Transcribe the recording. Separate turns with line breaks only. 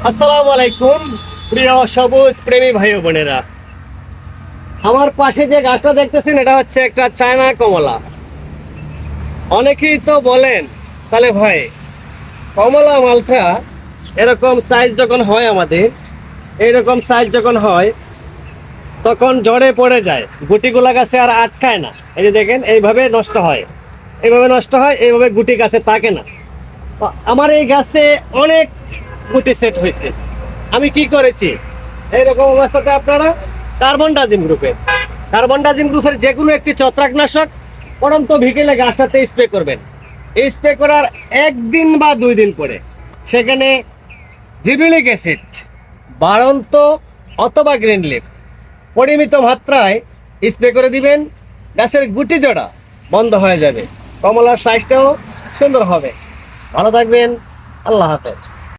আসসালামু আলাইকুম প্রিয় সবুজ প্রেমী ভাই ও বোনেরা। আমার পাশে যে গাছটা দেখতেছেন এটা হচ্ছে একটা চায়না কমলা। অনেকেই তো বলেন তাহলে ভাই কমলা মালটা এরকম সাইজ যখন হয় আমাদের, এইরকম সাইজ যখন হয় তখন ঝড়ে পড়ে যায়, গুটিগুলা গাছে আর আটকায় না। এই যে দেখেন এইভাবে নষ্ট হয়, এইভাবে নষ্ট হয়, এইভাবে গুটি গাছে থাকে না। আমার এই গাছে অনেক গুটি সেট হয়েছে। আমি কি করেছি, এইরকম অবস্থাতে আপনারা কার্বন ডাজিম গ্রুপের যে কোনো একটি ছত্রাকনাশক পরন্ত বিকেলে গাছটাতে স্প্রে করবেন। এই স্প্রে করার একদিন বা 2 দিন পরে সেখানে জিবরিলিক অ্যাসিড, বাড়ন্ত অথবা গ্রিন লিফ পরিমিত মাত্রায় স্প্রে করে দিবেন। গাছের গুটি জোড়া বন্ধ হয়ে যাবে, কমলার সাইজটাও সুন্দর হবে। ভালো থাকবেন, আল্লাহ হাফেজ।